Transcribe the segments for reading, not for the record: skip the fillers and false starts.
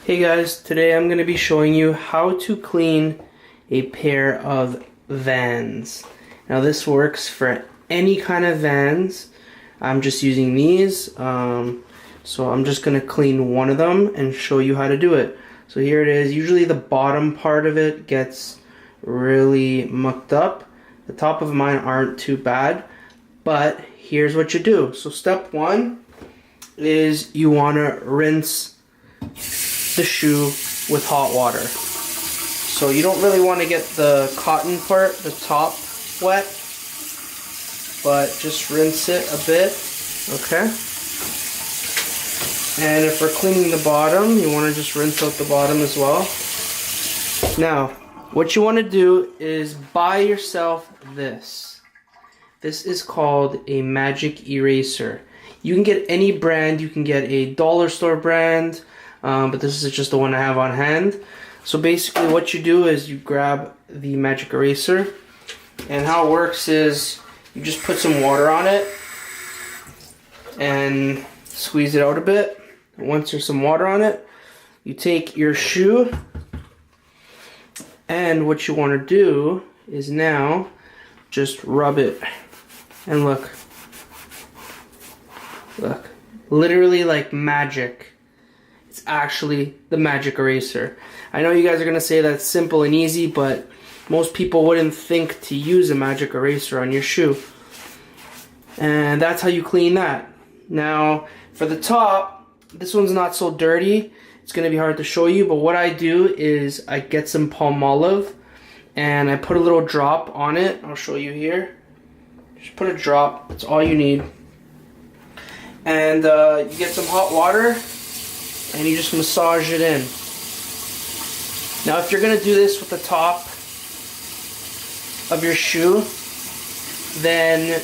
Hey guys, today I'm going to be showing you how to clean a pair of Vans. Now this works for any kind of Vans. I'm just using these, so I'm just going to clean one of them and show you how to do it. So here it is. Usually the bottom part of it gets really mucked up. The top of mine aren't too bad, but here's what you do. So step one is you want to rinse the shoe with hot water. So you don't really want to get the cotton part, the top, wet, but just rinse it a bit, okay? And if we're cleaning the bottom, you want to just rinse out the bottom as well. Now, what you want to do is buy yourself this. This is called a magic eraser. You can get any brand. You can get a dollar store brand, but this is just the one I have on hand. So basically what you do is you grab the magic eraser, and how it works is you just put some water on it and squeeze it out a bit. And once there's some water on it, you take your shoe, and what you want to do is now just rub it. And look, literally like magic. It's actually the magic eraser. I know you guys are gonna say that's simple and easy, but most people wouldn't think to use a magic eraser on your shoe. And that's how you clean that. Now, for the top, this one's not so dirty. It's gonna be hard to show you, but what I do is I get some Palmolive and I put a little drop on it. I'll show you here. Just put a drop, that's all you need. And you get some hot water and you just massage it in. Now if you're gonna do this with the top of your shoe, then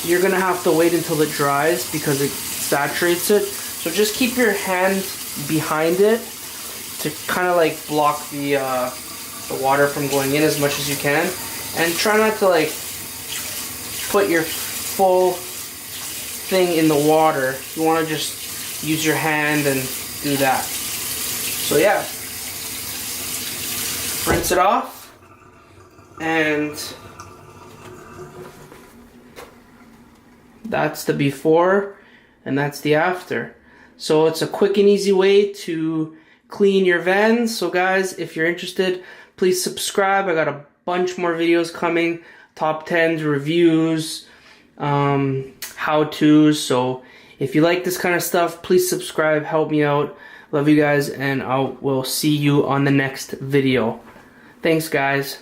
you're gonna have to wait until it dries because it saturates it. So just keep your hand behind it to kind of like block the water from going in as much as you can. And try not to like put your full thing in the water. You want to just use your hand and do that. So yeah, rinse it off, and that's the before and that's the after. So it's a quick and easy way to clean your Vans. So guys, if you're interested, please subscribe. I got a bunch more videos coming, top 10s, reviews, how-tos. So if you like this kind of stuff, please subscribe, help me out. Love you guys, and I will see you on the next video. Thanks guys.